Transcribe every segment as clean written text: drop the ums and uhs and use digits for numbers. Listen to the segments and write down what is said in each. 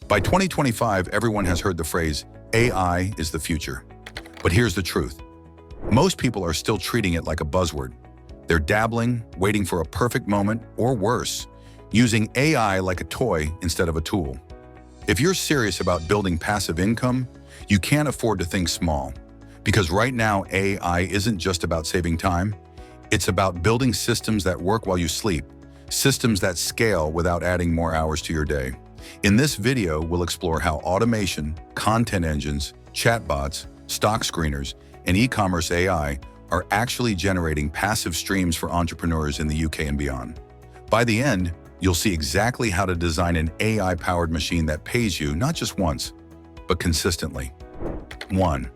By 2025, everyone has heard the phrase, AI is the future. But here's the truth. Most people are still treating it like a buzzword. They're dabbling, waiting for a perfect moment, or worse, using AI like a toy instead of a tool. If you're serious about building passive income, you can't afford to think small. Because right now, AI isn't just about saving time. It's about building systems that work while you sleep, systems that scale without adding more hours to your day. In this video, we'll explore how automation, content engines, chatbots, stock screeners, and e-commerce AI are actually generating passive streams for entrepreneurs in the UK and beyond. By the end, you'll see exactly how to design an AI-powered machine that pays you not just once, but consistently. 1.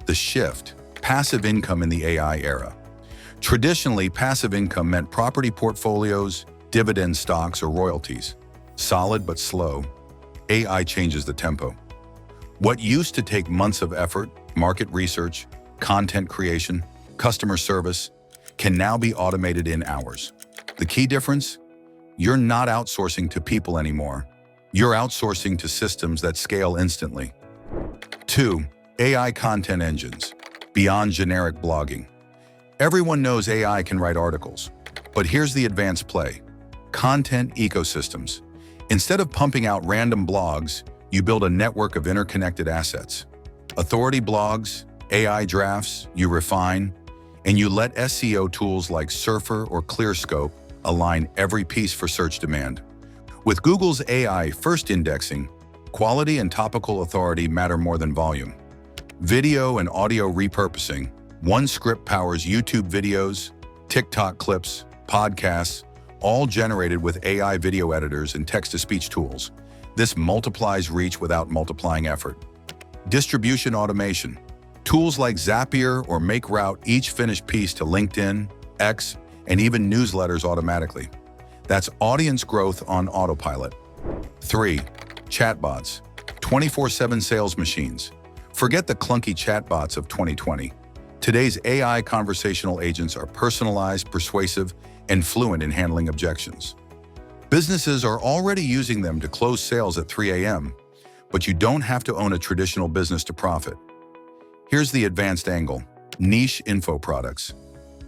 The shift: passive income in the AI era. Traditionally, passive income meant property portfolios, dividend stocks, or royalties. Solid but slow, AI changes the tempo. What used to take months of effort, market research, content creation, customer service, can now be automated in hours. The key difference? You're not outsourcing to people anymore. You're outsourcing to systems that scale instantly. 2. AI content engines, beyond generic blogging. Everyone knows AI can write articles, but here's the advanced play: content ecosystems. Instead of pumping out random blogs, you build a network of interconnected assets. Authority blogs, AI drafts, you refine, and you let SEO tools like Surfer or ClearScope align every piece for search demand. With Google's AI first indexing, quality and topical authority matter more than volume. Video and audio repurposing: one script powers YouTube videos, TikTok clips, podcasts, all generated with AI video editors and text-to-speech tools. This multiplies reach without multiplying effort. Distribution automation: tools like Zapier or MakeRoute each finish piece to LinkedIn, X, and even newsletters automatically. That's audience growth on autopilot. 3. Chatbots: 24/7 sales machines. Forget the clunky chatbots of 2020. Today's AI conversational agents are personalized, persuasive, and fluent in handling objections. Businesses are already using them to close sales at 3 a.m., but you don't have to own a traditional business to profit. Here's the advanced angle: niche info products.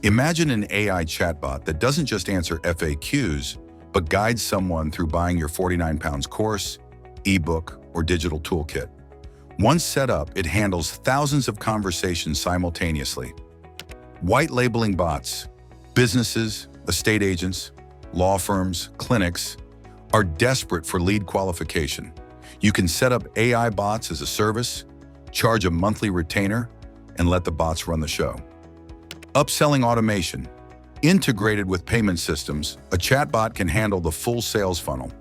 Imagine an AI chatbot that doesn't just answer FAQs, but guides someone through buying your 49 pounds course, ebook, or digital toolkit. Once set up, it handles thousands of conversations simultaneously. White labeling bots: businesses, estate agents, law firms, clinics are desperate for lead qualification. You can set up AI bots as a service, charge a monthly retainer, and let the bots run the show. Upselling automation: integrated with payment systems, a chatbot can handle the full sales funnel: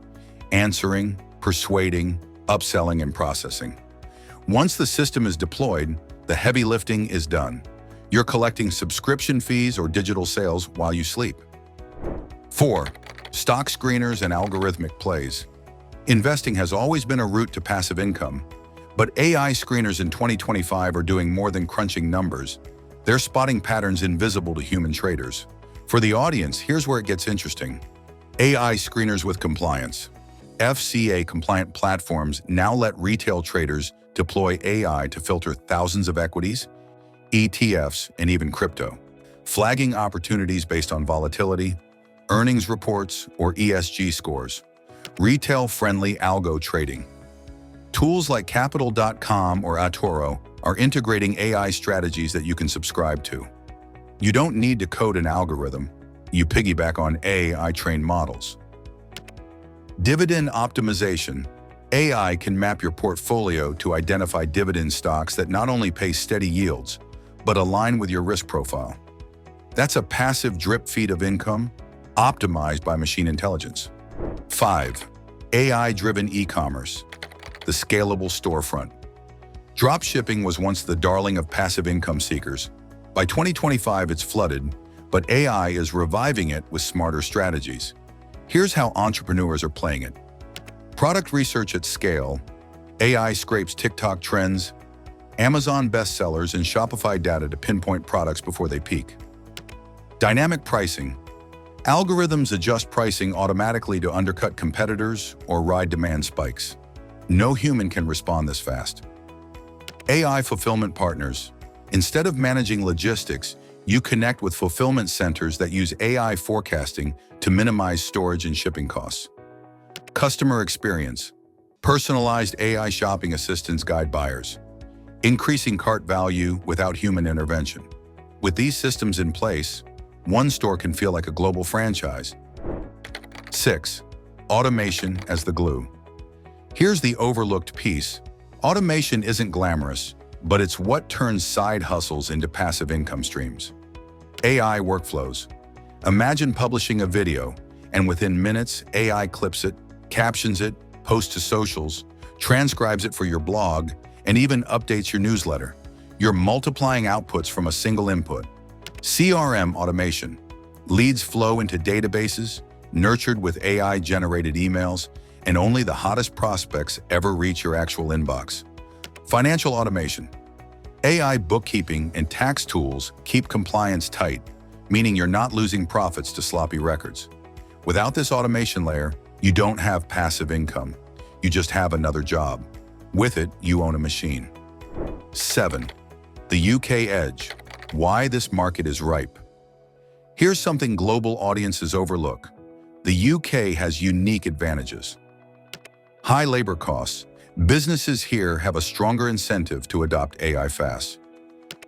answering, persuading, upselling, and processing. Once the system is deployed, the heavy lifting is done. You're collecting subscription fees or digital sales while you sleep. 4. Stock screeners and algorithmic plays. Investing has always been a route to passive income, but AI screeners in 2025 are doing more than crunching numbers. They're spotting patterns invisible to human traders. For the audience, here's where it gets interesting. AI screeners with compliance. FCA-compliant platforms now let retail traders deploy AI to filter thousands of equities, ETFs, and even crypto, flagging opportunities based on volatility, earnings reports, or ESG scores. Retail-friendly algo trading. Tools like Capital.com or eToro are integrating AI strategies that you can subscribe to. You don't need to code an algorithm. You piggyback on AI-trained models. Dividend optimization. AI can map your portfolio to identify dividend stocks that not only pay steady yields, but align with your risk profile. That's a passive drip feed of income, optimized by machine intelligence. 5. AI-driven e-commerce, the scalable storefront. Dropshipping was once the darling of passive income seekers. By 2025, it's flooded, but AI is reviving it with smarter strategies. Here's how entrepreneurs are playing it. Product research at scale. AI scrapes TikTok trends, Amazon bestsellers, and Shopify data to pinpoint products before they peak. Dynamic pricing. Algorithms adjust pricing automatically to undercut competitors or ride demand spikes. No human can respond this fast. AI fulfillment partners. Instead of managing logistics, you connect with fulfillment centers that use AI forecasting to minimize storage and shipping costs. Customer experience. Personalized AI shopping assistants guide buyers, increasing cart value without human intervention. With these systems in place, one store can feel like a global franchise. 6. Automation as the glue. Here's the overlooked piece. Automation isn't glamorous, but it's what turns side hustles into passive income streams. AI workflows. Imagine publishing a video, and within minutes, AI clips it, captions it, posts to socials, transcribes it for your blog, and even updates your newsletter. You're multiplying outputs from a single input. CRM automation. Leads flow into databases, nurtured with AI-generated emails, and only the hottest prospects ever reach your actual inbox. Financial automation. AI bookkeeping and tax tools keep compliance tight, meaning you're not losing profits to sloppy records. Without this automation layer, you don't have passive income. You just have another job. With it, you own a machine. 7. The UK edge. Why this market is ripe. Here's something global audiences overlook. The UK has unique advantages. High labor costs. Businesses here have a stronger incentive to adopt AI fast.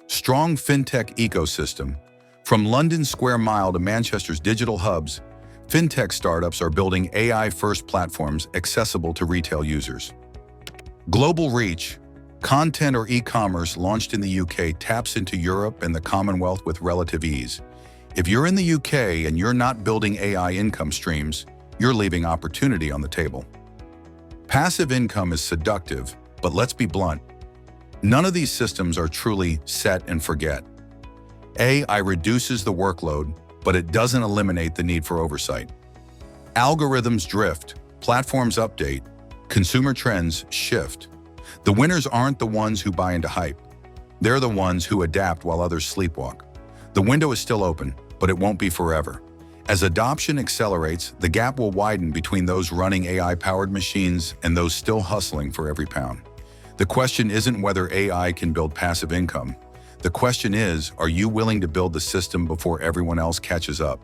Strong fintech ecosystem. From London's Square Mile to Manchester's digital hubs, fintech startups are building AI-first platforms accessible to retail users. Global reach. Content or e-commerce launched in the UK taps into Europe and the Commonwealth with relative ease. If you're in the UK and you're not building AI income streams, you're leaving opportunity on the table. Passive income is seductive, but let's be blunt. None of these systems are truly set and forget. AI reduces the workload, but it doesn't eliminate the need for oversight. Algorithms drift, platforms update, consumer trends shift. The winners aren't the ones who buy into hype. They're the ones who adapt while others sleepwalk. The window is still open, but it won't be forever. As adoption accelerates, the gap will widen between those running AI-powered machines and those still hustling for every pound. The question isn't whether AI can build passive income. The question is, are you willing to build the system before everyone else catches up?